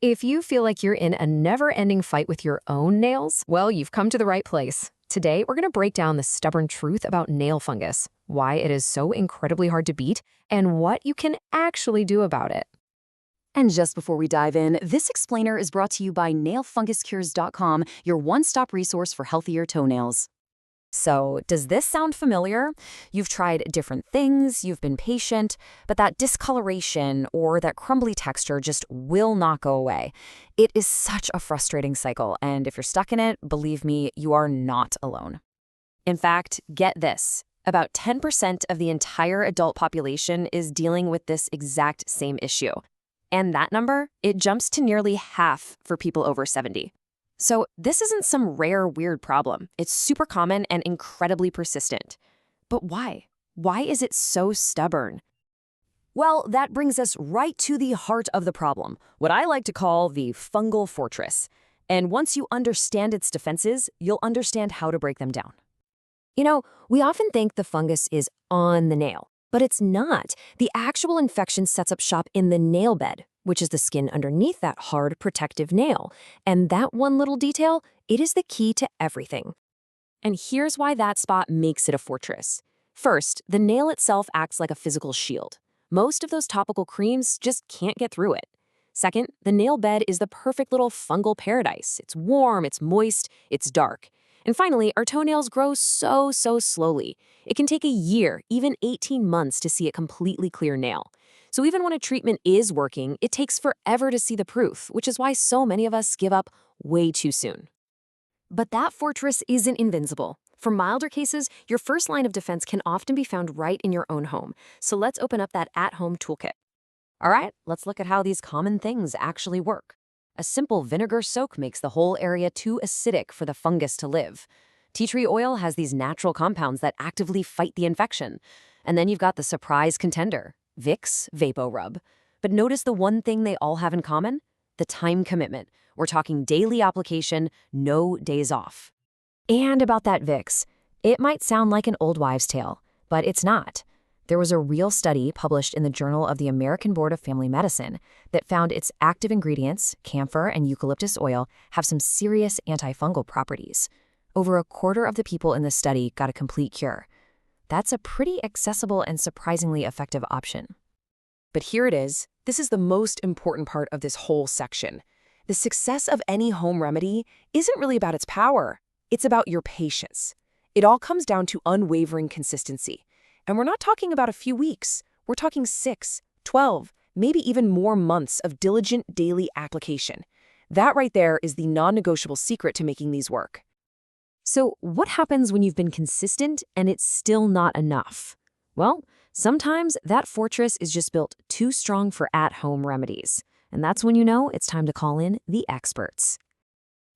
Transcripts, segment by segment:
If you feel like you're in a never-ending fight with your own nails, well, you've come to the right place. Today, we're going to break down the stubborn truth about nail fungus, why it is so incredibly hard to beat, and what you can actually do about it. And just before we dive in, this explainer is brought to you by nailfunguscures.com, your one-stop resource for healthier toenails. So, does this sound familiar? You've tried different things, you've been patient, but that discoloration or that crumbly texture just will not go away. It is such a frustrating cycle, and if you're stuck in it, believe me, you are not alone. In fact, get this. About 10% of the entire adult population is dealing with this exact same issue. And that number, it jumps to nearly half for people over 70. So this isn't some rare, weird problem. It's super common and incredibly persistent. But why? Why is it so stubborn? Well, that brings us right to the heart of the problem, what I like to call the fungal fortress. And once you understand its defenses, you'll understand how to break them down. You know, we often think the fungus is on the nail, but it's not. The actual infection sets up shop in the nail bed, which is the skin underneath that hard, protective nail. And that one little detail, it is the key to everything. And here's why that spot makes it a fortress. First, the nail itself acts like a physical shield. Most of those topical creams just can't get through it. Second, the nail bed is the perfect little fungal paradise. It's warm, it's moist, it's dark. And finally, our toenails grow so slowly. It can take a year, even 18 months to see a completely clear nail. So even when a treatment is working, it takes forever to see the proof, which is why so many of us give up way too soon. But that fortress isn't invincible. For milder cases, your first line of defense can often be found right in your own home. So let's open up that at-home toolkit. All right, let's look at how these common things actually work. A simple vinegar soak makes the whole area too acidic for the fungus to live. Tea tree oil has these natural compounds that actively fight the infection. And then you've got the surprise contender, Vicks VapoRub. But notice the one thing they all have in common? The time commitment. We're talking daily application, no days off. And about that Vicks, it might sound like an old wives' tale, but it's not. There was a real study published in the Journal of the American Board of Family Medicine that found its active ingredients, camphor and eucalyptus oil, have some serious antifungal properties. Over a quarter of the people in the study got a complete cure. That's a pretty accessible and surprisingly effective option. But here it is. This is the most important part of this whole section. The success of any home remedy isn't really about its power. It's about your patience. It all comes down to unwavering consistency. And we're not talking about a few weeks. We're talking 6, 12, maybe even more months of diligent daily application. That right there is the non-negotiable secret to making these work. So what happens when you've been consistent and it's still not enough? Well, sometimes that fortress is just built too strong for at-home remedies. And that's when you know it's time to call in the experts.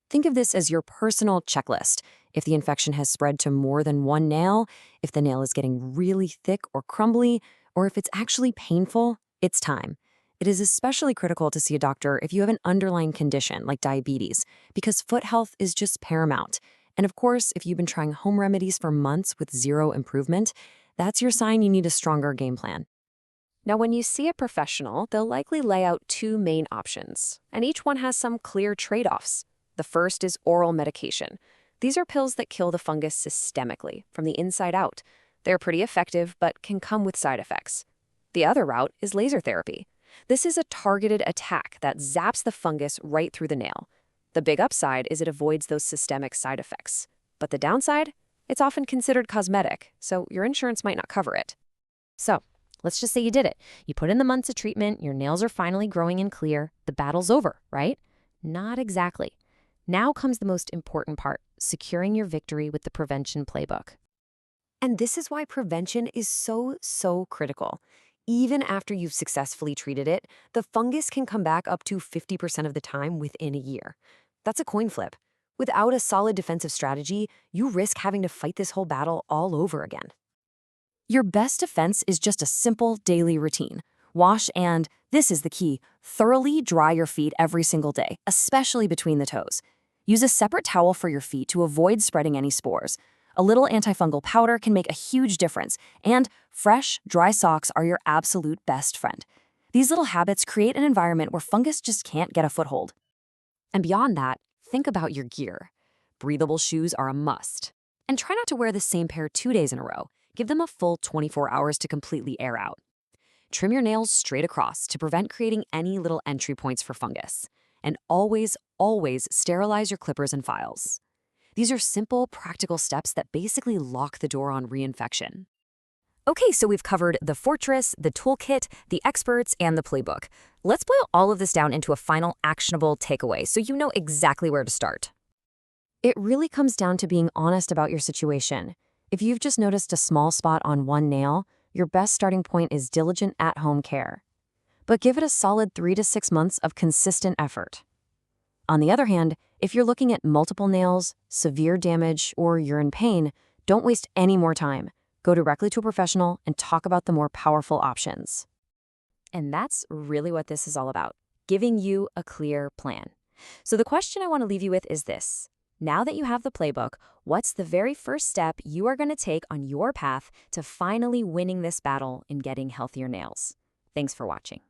Think of this as your personal checklist. If the infection has spread to more than one nail, if the nail is getting really thick or crumbly, or if it's actually painful, it's time. It is especially critical to see a doctor if you have an underlying condition like diabetes, because foot health is just paramount. And of course, if you've been trying home remedies for months with zero improvement, that's your sign you need a stronger game plan. Now, when you see a professional, they'll likely lay out two main options, and each one has some clear trade-offs. The first is oral medication. These are pills that kill the fungus systemically, from the inside out. They're pretty effective, but can come with side effects. The other route is laser therapy. This is a targeted attack that zaps the fungus right through the nail. The big upside is it avoids those systemic side effects. But the downside? It's often considered cosmetic, so your insurance might not cover it. So, let's just say you did it. You put in the months of treatment, your nails are finally growing and clear. The battle's over, right? Not exactly. Now comes the most important part, securing your victory with the prevention playbook. And this is why prevention is so critical. Even after you've successfully treated it, the fungus can come back up to 50% of the time within a year. That's a coin flip. Without a solid defensive strategy, you risk having to fight this whole battle all over again. Your best defense is just a simple daily routine. Wash and, this is the key, thoroughly dry your feet every single day, especially between the toes. Use a separate towel for your feet to avoid spreading any spores. A little antifungal powder can make a huge difference, and fresh, dry socks are your absolute best friend. These little habits create an environment where fungus just can't get a foothold. And beyond that, think about your gear. Breathable shoes are a must. And try not to wear the same pair 2 days in a row. Give them a full 24 hours to completely air out. Trim your nails straight across to prevent creating any little entry points for fungus. And always, always sterilize your clippers and files. These are simple, practical steps that basically lock the door on reinfection. Okay, so we've covered the fortress, the toolkit, the experts, and the playbook. Let's boil all of this down into a final actionable takeaway so you know exactly where to start. It really comes down to being honest about your situation. If you've just noticed a small spot on one nail, your best starting point is diligent at-home care. But give it a solid 3 to 6 months of consistent effort. On the other hand, if you're looking at multiple nails, severe damage, or you're in pain, don't waste any more time. Go directly to a professional and talk about the more powerful options. And that's really what this is all about, giving you a clear plan. So the question I want to leave you with is this. Now that you have the playbook, what's the very first step you are going to take on your path to finally winning this battle in getting healthier nails? Thanks for watching.